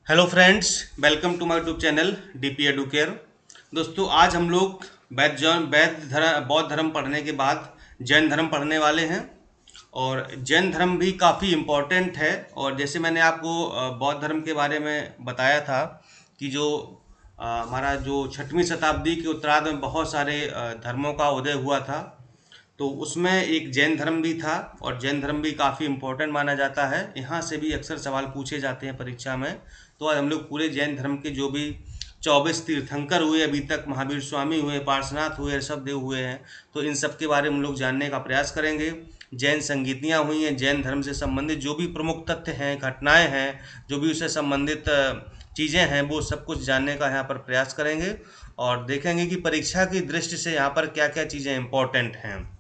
Hello friends, welcome to my YouTube channel DP Educare. दोस्तों, आज हम लोग बौद्ध धर्म पढ़ने के बाद जैन धर्म पढ़ने वाले हैं। और जैन धर्म भी काफ़ी इम्पोर्टेंट है। और जैसे मैंने आपको बौद्ध धर्म के बारे में बताया था कि जो हमारा जो 6वीं शताब्दी के उत्तरार्ध में बहुत सारे धर्मों का उदय हुआ था, तो उसमें एक जैन धर्म भी था। और जैन धर्म भी काफ़ी इम्पोर्टेंट माना जाता है। यहाँ से भी अक्सर सवाल पूछे जाते हैं परीक्षा में। तो आज हम लोग पूरे जैन धर्म के जो भी 24 तीर्थंकर हुए अभी तक, महावीर स्वामी हुए, पार्श्वनाथ हुए, ऋषभदेव हुए हैं, तो इन सब के बारे में हम लोग जानने का प्रयास करेंगे। जैन संगीतियाँ हुई हैं, जैन धर्म से संबंधित जो भी प्रमुख तथ्य हैं, घटनाएं हैं, जो भी उससे संबंधित चीज़ें हैं, वो सब कुछ जानने का यहाँ पर प्रयास करेंगे। और देखेंगे कि परीक्षा की दृष्टि से यहाँ पर क्या क्या चीज़ें इंपॉर्टेंट हैं।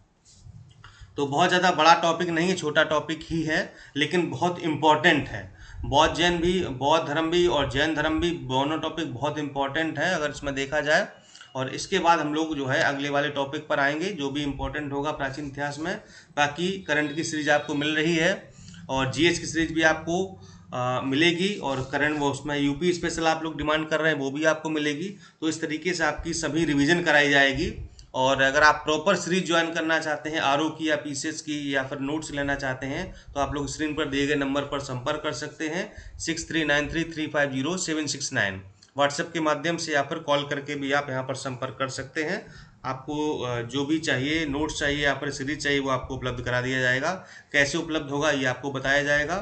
तो बहुत ज़्यादा बड़ा टॉपिक नहीं है, छोटा टॉपिक ही है, लेकिन बहुत इम्पॉर्टेंट है। बौद्ध धर्म भी और जैन धर्म भी, दोनों टॉपिक बहुत इम्पॉर्टेंट है अगर इसमें देखा जाए। और इसके बाद हम लोग जो है अगले वाले टॉपिक पर आएंगे जो भी इम्पोर्टेंट होगा प्राचीन इतिहास में। बाकी करंट की सीरीज आपको मिल रही है और जीएस की सीरीज भी आपको मिलेगी। और करंट वो उसमें यूपी स्पेशल आप लोग डिमांड कर रहे हैं, वो भी आपको मिलेगी। तो इस तरीके से आपकी सभी रिवीजन कराई जाएगी। और अगर आप प्रॉपर सीरीज ज्वाइन करना चाहते हैं आरओ की या पीसीएस की, या फिर नोट्स लेना चाहते हैं, तो आप लोग स्क्रीन पर दिए गए नंबर पर संपर्क कर सकते हैं 6393350769। व्हाट्सएप के माध्यम से या फिर कॉल करके भी आप यहाँ पर संपर्क कर सकते हैं। आपको जो भी चाहिए, नोट्स चाहिए या फिर सीरीज चाहिए, वो आपको उपलब्ध करा दिया जाएगा। कैसे उपलब्ध होगा ये आपको बताया जाएगा।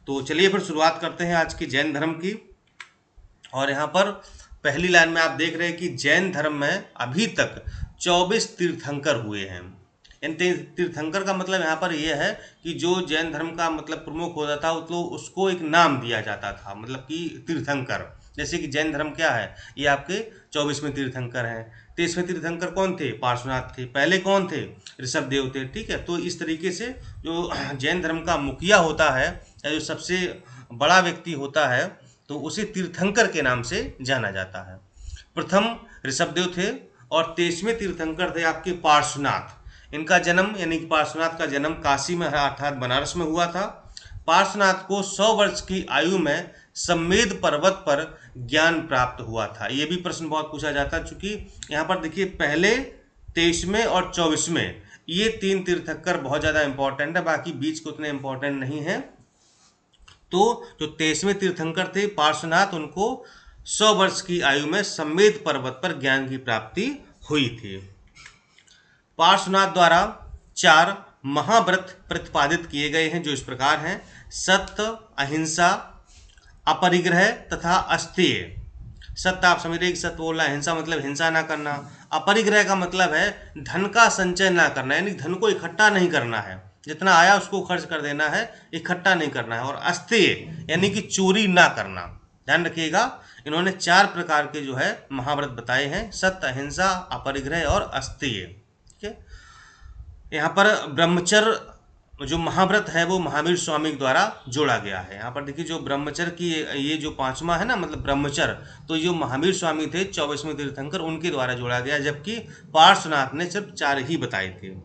तो चलिए फिर शुरुआत करते हैं आज की जैन धर्म की। और यहाँ पर पहली लाइन में आप देख रहे हैं कि जैन धर्म में अभी तक 24 तीर्थंकर हुए हैं। इन तीर्थंकर का मतलब यहाँ पर यह है कि जो जैन धर्म का मतलब प्रमुख होता था, तो उसको एक नाम दिया जाता था, मतलब कि तीर्थंकर। जैसे कि जैन धर्म क्या है, ये आपके 24वें तीर्थंकर हैं। 23वें तीर्थंकर कौन थे? पार्श्वनाथ थे। पहले कौन थे? ऋषभदेव थे। ठीक है, तो इस तरीके से जो जैन धर्म का मुखिया होता है या जो सबसे बड़ा व्यक्ति होता है, तो उसे तीर्थंकर के नाम से जाना जाता है। प्रथम ऋषभदेव थे और 23वें तीर्थंकर थे आपके पार्श्वनाथ। इनका जन्म यानी कि पार्श्वनाथ का जन्म काशी में अर्थात बनारस में हुआ था। पार्श्वनाथ को 100 वर्ष की आयु में सम्मेद पर्वत पर ज्ञान प्राप्त हुआ था। ये भी प्रश्न बहुत पूछा जाता है, चूंकि यहाँ पर देखिए पहले 23वें और 24वें ये तीन तीर्थंकर बहुत ज़्यादा इंपॉर्टेंट है, बाकी बीच के उतने इंपॉर्टेंट नहीं है। तो जो 23वें तीर्थंकर थे पार्श्वनाथ, उनको 100 वर्ष की आयु में सम्मेद पर्वत पर ज्ञान की प्राप्ति हुई थी। पार्श्वनाथ द्वारा 4 महाव्रत प्रतिपादित किए गए हैं, जो इस प्रकार हैं: सत्य, अहिंसा, अपरिग्रह तथा अस्तेय। सत्य आप समझ रहे कि सत्य बोलना, हिंसा मतलब हिंसा ना करना, अपरिग्रह का मतलब है धन का संचय ना करना, यानी धन को इकट्ठा नहीं करना है, जितना आया उसको खर्च कर देना है, इकट्ठा नहीं करना है। और अस्तेय यानी कि चोरी ना करना। ध्यान रखिएगा, इन्होंने 4 प्रकार के जो है महाव्रत बताए हैं: सत्य, अहिंसा, अपरिग्रह और अस्तेय। ठीक है, यहाँ पर ब्रह्मचर्य जो महाव्रत है वो महावीर स्वामी द्वारा जोड़ा गया है। यहाँ पर देखिए जो ब्रह्मचर्य की ये जो 5वां है ना, मतलब ब्रह्मचर्य, तो जो महावीर स्वामी थे 24वें तीर्थंकर, उनके द्वारा जोड़ा गया, जबकि पार्श्वनाथ ने सिर्फ 4 ही बताए थे।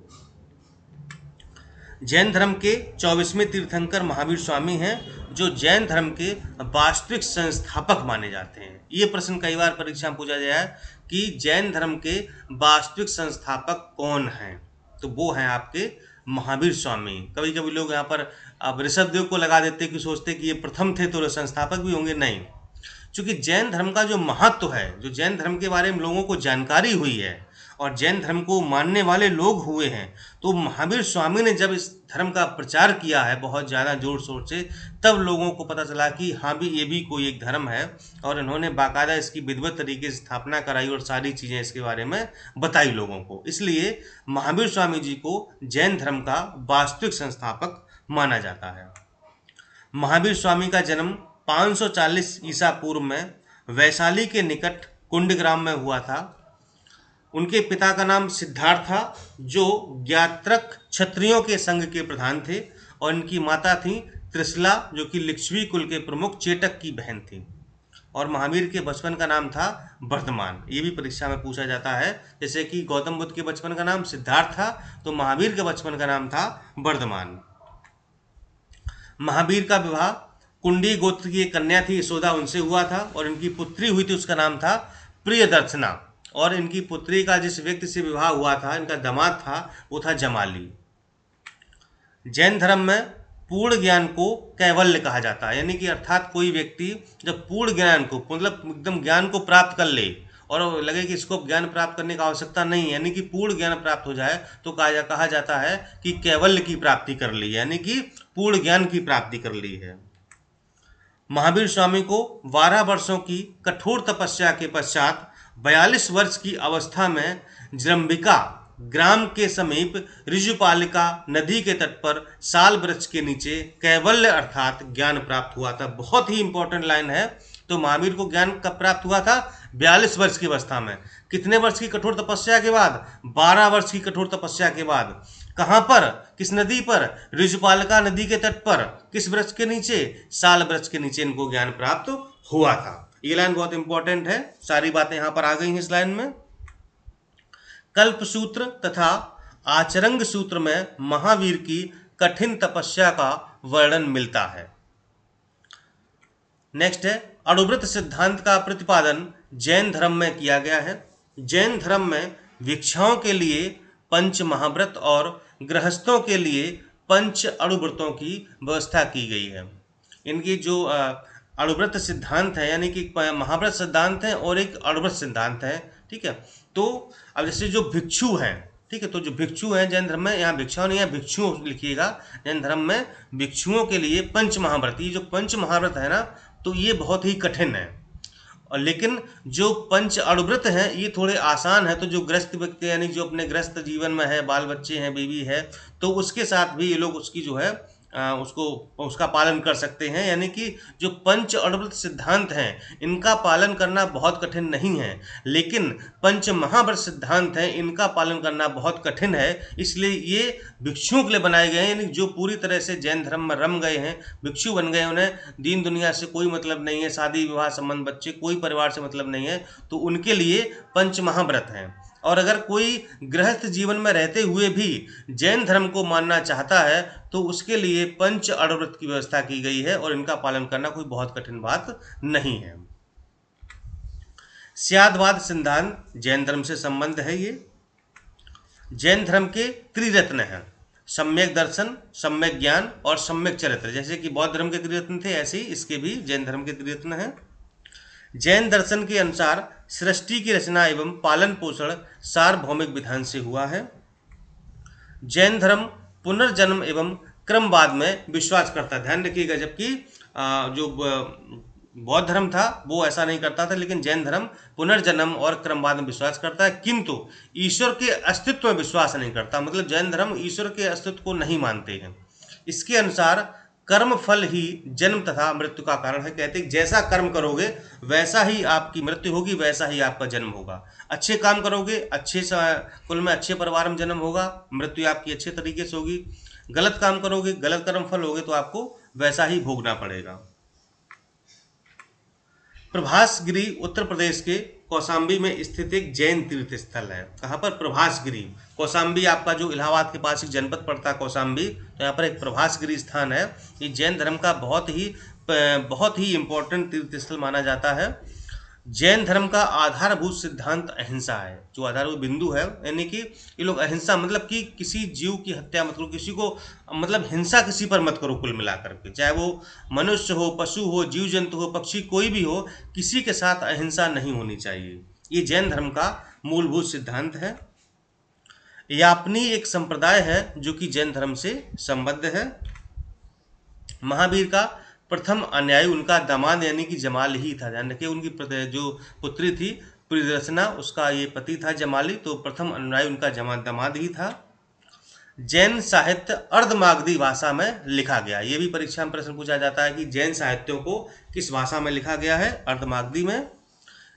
जैन धर्म के 24वें तीर्थंकर महावीर स्वामी हैं, जो जैन धर्म के वास्तविक संस्थापक माने जाते हैं। ये प्रश्न कई बार परीक्षा में पूछा गया है कि जैन धर्म के वास्तविक संस्थापक कौन हैं, तो वो हैं आपके महावीर स्वामी। कभी कभी लोग यहाँ पर अब ऋषभदेव को लगा देते कि सोचते कि ये प्रथम थे तो संस्थापक भी होंगे, नहीं। चूंकि जैन धर्म का जो महत्व है, जो जैन धर्म के बारे में लोगों को जानकारी हुई है और जैन धर्म को मानने वाले लोग हुए हैं, तो महावीर स्वामी ने जब इस धर्म का प्रचार किया है बहुत ज़्यादा जोर शोर से, तब लोगों को पता चला कि हाँ भी ये भी कोई एक धर्म है। और इन्होंने बाकायदा इसकी विधिवत तरीके से स्थापना कराई और सारी चीज़ें इसके बारे में बताई लोगों को। इसलिए महावीर स्वामी जी को जैन धर्म का वास्तविक संस्थापक माना जाता है। महावीर स्वामी का जन्म 540 ईसा पूर्व में वैशाली के निकट कुंडग्राम में हुआ था। उनके पिता का नाम सिद्धार्थ था, जो ज्ञात्रक क्षत्रियों के संघ के प्रधान थे। और इनकी माता थी त्रिशला, जो कि लिच्छवी कुल के प्रमुख चेटक की बहन थी। और महावीर के बचपन का नाम था वर्धमान। ये भी परीक्षा में पूछा जाता है, जैसे कि गौतम बुद्ध के बचपन का नाम सिद्धार्थ था, तो महावीर के बचपन का नाम था वर्धमान। महावीर का विवाह कुंडी गोत्र की एक कन्या थी यशोदा, उनसे हुआ था, और इनकी पुत्री हुई थी, उसका नाम था प्रियदर्शना। और इनकी पुत्री का जिस व्यक्ति से विवाह हुआ था, इनका दामाद था, वो था जमाली। जैन धर्म में पूर्ण ज्ञान को कैवल्य कहा जाता है, यानी कि अर्थात कोई व्यक्ति जब पूर्ण ज्ञान को, मतलब एकदम ज्ञान को प्राप्त कर ले और लगे कि इसको ज्ञान प्राप्त करने की आवश्यकता नहीं, यानी कि पूर्ण ज्ञान प्राप्त हो जाए, तो कहा जाता है कि कैवल्य की प्राप्ति कर ली, यानी कि पूर्ण ज्ञान की प्राप्ति कर ली है। महावीर स्वामी को 12 वर्षों की कठोर तपस्या के पश्चात 42 वर्ष की अवस्था में जृंभिका ग्राम के समीप ऋजुपालिका नदी के तट पर साल वृक्ष के नीचे कैवल्य अर्थात ज्ञान प्राप्त हुआ था। बहुत ही इंपॉर्टेंट लाइन है। तो महावीर को ज्ञान कब प्राप्त हुआ था? 42 वर्ष की अवस्था में। कितने वर्ष की कठोर तपस्या के बाद? 12 वर्ष की कठोर तपस्या के बाद। कहां पर? किस नदी पर? ऋजुपालिका नदी के तट पर। किस वृक्ष के नीचे? साल वृक्ष के नीचे इनको ज्ञान प्राप्त हुआ था। ये लाइन बहुत इंपॉर्टेंट है, सारी बातें यहां पर आ गई हैं इस लाइन में। कल्प सूत्र तथा आचरंग सूत्र में महावीर की कठिन तपस्या का वर्णन मिलता है। नेक्स्ट है, अणुव्रत सिद्धांत का प्रतिपादन जैन धर्म में किया गया है। जैन धर्म में भिक्षुओं के लिए पंच महाव्रत और गृहस्थों के लिए पंच अणुव्रतों की व्यवस्था की गई है। इनकी जो अणुव्रत सिद्धांत है, यानी कि महाव्रत सिद्धांत है और एक अणुव्रत सिद्धांत है, ठीक है। तो अब जैसे जो भिक्षु हैं, ठीक है, तो जो भिक्षु हैं जैन धर्म में, यहाँ भिक्षुओं नहीं है, भिक्षु लिखिएगा। जैन धर्म में भिक्षुओं के लिए पंच महाव्रत, ये जो पंच महाव्रत है ना, तो ये बहुत ही कठिन है। और लेकिन जो पंच अणुव्रत हैं ये थोड़े आसान है। तो जो ग्रस्त व्यक्ति, यानी जो अपने ग्रस्त जीवन में है, बाल बच्चे हैं, बीवी है, तो उसके साथ भी ये लोग उसकी जो है उसका पालन कर सकते हैं। यानी कि जो पंच अणुव्रत सिद्धांत हैं इनका पालन करना बहुत कठिन नहीं है, लेकिन पंच महाव्रत सिद्धांत हैं इनका पालन करना बहुत कठिन है। इसलिए ये भिक्षुओं के लिए बनाए गए हैं, यानी जो पूरी तरह से जैन धर्म में रम गए हैं, भिक्षु बन गए, उन्हें दीन दुनिया से कोई मतलब नहीं है, शादी विवाह संबंध, बच्चे, कोई परिवार से मतलब नहीं है, तो उनके लिए पंच महाव्रत हैं। और अगर कोई गृहस्थ जीवन में रहते हुए भी जैन धर्म को मानना चाहता है तो उसके लिए पंच अणुव्रत की व्यवस्था की गई है और इनका पालन करना कोई बहुत कठिन बात नहीं है। स्यादवाद सिद्धांत जैन धर्म से संबंध है। ये जैन धर्म के त्रिरत्न हैं, सम्यक दर्शन, सम्यक ज्ञान और सम्यक चरित्र। जैसे कि बौद्ध धर्म के त्रिरत्न थे, ऐसे ही इसके भी जैन धर्म के त्रिरत्न हैं। जैन दर्शन के अनुसार सृष्टि की रचना एवं पालन पोषण सार्वभौमिक विधान से हुआ है। जैन धर्म पुनर्जन्म एवं क्रमवाद में विश्वास करता है। ध्यान रखिएगा, जबकि जो बौद्ध धर्म था वो ऐसा नहीं करता था, लेकिन जैन धर्म पुनर्जन्म और क्रमवाद में विश्वास करता है, किंतु ईश्वर के अस्तित्व में विश्वास नहीं करता। मतलब जैन धर्म ईश्वर के अस्तित्व को नहीं मानते हैं। इसके अनुसार कर्म फल ही जन्म तथा मृत्यु का कारण है। कहते हैं जैसा कर्म करोगे वैसा ही आपकी मृत्यु होगी, वैसा ही आपका जन्म होगा। अच्छे काम करोगे, अच्छे कुल में अच्छे परिवार में जन्म होगा, मृत्यु आपकी अच्छे तरीके से होगी। गलत काम करोगे, गलत कर्म फल होगे, तो आपको वैसा ही भोगना पड़ेगा। प्रभासगिरी उत्तर प्रदेश के कौशाम्बी में स्थित एक जैन तीर्थ स्थल है। कहाँ पर? प्रभासगिरी। कौशाम्बी आपका जो इलाहाबाद के पास एक जनपद पड़ता है कौशाम्बी, तो यहाँ पर एक प्रभासगिरी स्थान है। ये जैन धर्म का बहुत ही इम्पोर्टेंट तीर्थ स्थल माना जाता है। जैन धर्म का आधारभूत सिद्धांत अहिंसा है। जो आधारभूत बिंदु है, यानी कि ये लोग अहिंसा, मतलब कि किसी जीव की हत्या मत करो, किसी को मतलब हिंसा किसी पर मत करो, कुल मिलाकर के, चाहे वो मनुष्य हो, पशु हो, जीव जंतु हो, पक्षी, कोई भी हो, किसी के साथ अहिंसा नहीं होनी चाहिए। ये जैन धर्म का मूलभूत सिद्धांत है। यापनी एक संप्रदाय है जो कि जैन धर्म से संबद्ध है। महावीर का प्रथम अनुयायी उनका दामाद यानी कि जमाल ही था। ध्यान रखिए, उनकी जो पुत्री थी प्रियदर्शना, उसका ये पति था जमाली, तो प्रथम अनुयायी उनका दामाद ही था। जैन साहित्य अर्धमागधी भाषा में लिखा गया। ये भी परीक्षा में प्रश्न पूछा जाता है कि जैन साहित्यों को किस भाषा में लिखा गया है? अर्धमागधी में।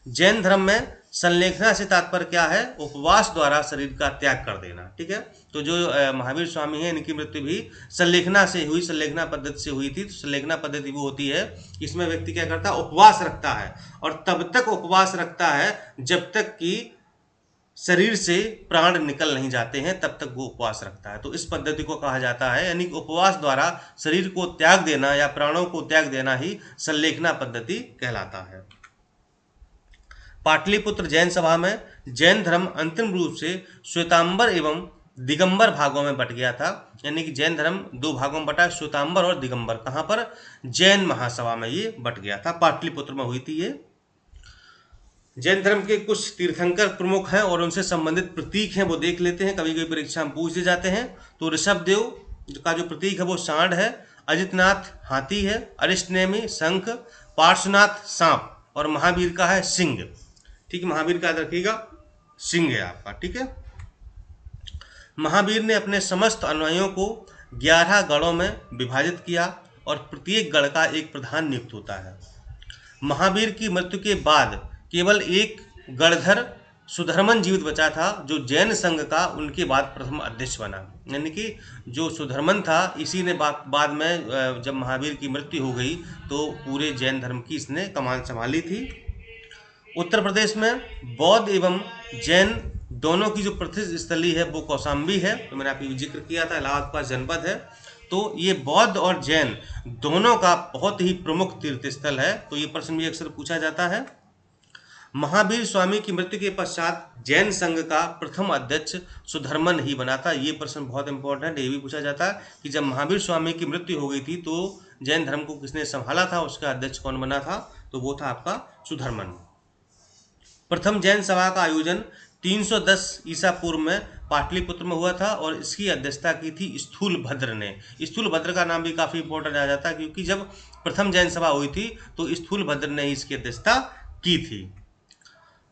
जैन धर्म में संलेखना से तात्पर्य क्या है? उपवास द्वारा शरीर का त्याग कर देना। ठीक है, तो जो महावीर स्वामी हैं इनकी मृत्यु भी संलेखना से हुई, संलेखना पद्धति से हुई थी। तो संलेखना पद्धति वो होती है, इसमें व्यक्ति क्या करता है? उपवास रखता है, और तब तक उपवास रखता है जब तक कि शरीर से प्राण निकल नहीं जाते हैं तब तक वो उपवास रखता है। तो इस पद्धति को कहा जाता है, यानी उपवास द्वारा शरीर को त्याग देना या प्राणों को त्याग देना ही संलेखना पद्धति कहलाता है। पाटलिपुत्र जैन सभा में जैन धर्म अंतिम रूप से श्वेतांबर एवं दिगंबर भागों में बट गया था, यानी कि जैन धर्म दो भागों में बटा, श्वेतांबर और दिगंबर। कहाँ पर? जैन महासभा में ये बट गया था, पाटलिपुत्र में हुई थी ये। जैन धर्म के कुछ तीर्थंकर प्रमुख हैं और उनसे संबंधित प्रतीक हैं, वो देख लेते हैं, कभी कभी परीक्षा में पूछ जाते हैं। तो ऋषभदेव का जो प्रतीक है वो सांड है, अजितनाथ हाथी है, अरिष्टनेमी शंख, पार्श्वनाथ सांप और महावीर का है सिंह। ठीक है, महावीर का याद रखिएगा, सिंह है आपका। ठीक है, महावीर ने अपने समस्त अनुयायियों को 11 गणों में विभाजित किया और प्रत्येक गण का एक प्रधान नियुक्त होता है। महावीर की मृत्यु के बाद केवल एक गणधर सुधर्मन जीवित बचा था, जो जैन संघ का उनके बाद प्रथम अध्यक्ष बना। यानी कि जो सुधर्मन था, इसी ने बाद में जब महावीर की मृत्यु हो गई तो पूरे जैन धर्म की इसने कमान संभाली थी। उत्तर प्रदेश में बौद्ध एवं जैन दोनों की जो प्रतिष्ठित स्थली है वो कौशाम्बी है, तो मैंने आपको जिक्र किया था, इलाहाबाद के पास जनपद है। तो ये बौद्ध और जैन दोनों का बहुत ही प्रमुख तीर्थ स्थल है। तो ये प्रश्न भी अक्सर पूछा जाता है। महावीर स्वामी की मृत्यु के पश्चात जैन संघ का प्रथम अध्यक्ष सुधर्मन ही बना था। ये प्रश्न बहुत इंपॉर्टेंट है, ये भी पूछा जाता है कि जब महावीर स्वामी की मृत्यु हो गई थी तो जैन धर्म को किसने संभाला था, उसका अध्यक्ष कौन बना था? तो वो था आपका सुधर्मन। प्रथम जैन सभा का आयोजन 310 ईसा पूर्व में पाटलिपुत्र में हुआ था और इसकी अध्यक्षता की थी स्थूलभद्र ने। स्थूलभद्र का नाम भी काफी इंपॉर्टेंट आ जाता है, क्योंकि जब प्रथम जैन सभा हुई थी तो स्थूलभद्र ने इसकी अध्यक्षता की थी।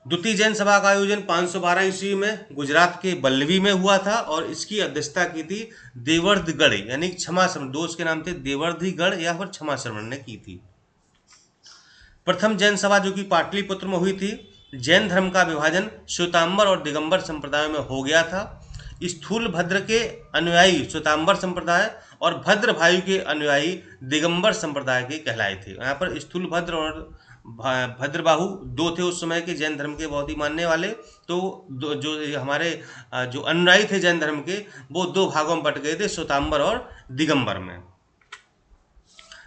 द्वितीय जैन सभा का आयोजन 512 ईस्वी में गुजरात के बल्लवी में हुआ था और इसकी अध्यक्षता की थी देवर्धगढ़, यानी क्षमा शरण, दो उसके नाम थे, देवर्धगढ़ या फिर क्षमा शरण ने की थी। प्रथम जैन सभा जो कि पाटलिपुत्र में हुई थी, जैन धर्म का विभाजन श्वेतांबर और दिगंबर संप्रदाय में हो गया था। स्थूल भद्र के अनुयायी श्वेतांबर संप्रदाय और भद्र भाई के अनुयायी दिगंबर संप्रदाय के कहलाए थे। यहाँ पर स्थूल भद्र और भद्रबाहु दो थे उस समय के जैन धर्म के बहुत ही मानने वाले। तो जो हमारे जो अनुयायी थे जैन धर्म के, वो दो भागों में बट गए थे, श्वेतांबर और दिगंबर में।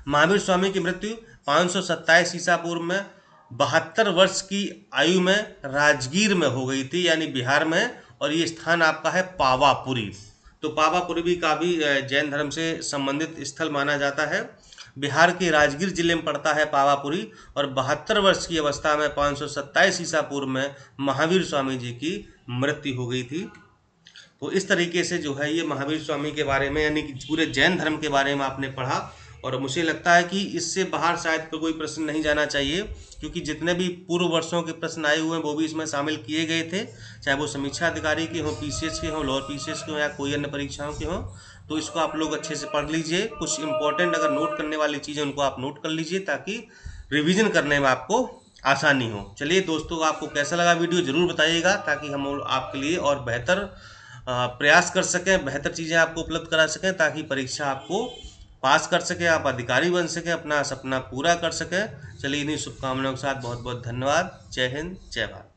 महावीर स्वामी की मृत्यु 527 ईसा पूर्व में 72 वर्ष की आयु में राजगीर में हो गई थी, यानी बिहार में, और ये स्थान आपका है पावापुरी। तो पावापुरी भी काफ़ी जैन धर्म से संबंधित स्थल माना जाता है। बिहार के राजगीर जिले में पड़ता है पावापुरी और 72 वर्ष की अवस्था में 527 ईसा पूर्व में महावीर स्वामी जी की मृत्यु हो गई थी। तो इस तरीके से जो है ये महावीर स्वामी के बारे में, यानी कि पूरे जैन धर्म के बारे में आपने पढ़ा, और मुझे लगता है कि इससे बाहर शायद कोई प्रश्न नहीं जाना चाहिए, क्योंकि जितने भी पूर्व वर्षों के प्रश्न आए हुए हैं वो भी इसमें शामिल किए गए थे, चाहे वो समीक्षा अधिकारी के हों, पीसीएस के हों, लोअर पीसीएस के हों या कोई अन्य परीक्षाओं के हों। तो इसको आप लोग अच्छे से पढ़ लीजिए। कुछ इंपॉर्टेंट अगर नोट करने वाली चीज़ें उनको आप नोट कर लीजिए, ताकि रिविज़न करने में आपको आसानी हो। चलिए दोस्तों, आपको कैसा लगा वीडियो ज़रूर बताइएगा, ताकि हम आपके लिए और बेहतर प्रयास कर सकें, बेहतर चीज़ें आपको उपलब्ध करा सकें, ताकि परीक्षा आपको पास कर सके, आप अधिकारी बन सके, अपना सपना पूरा कर सकें। चलिए इन्हीं शुभकामनाओं के साथ बहुत बहुत धन्यवाद। जय हिंद, जय भारत।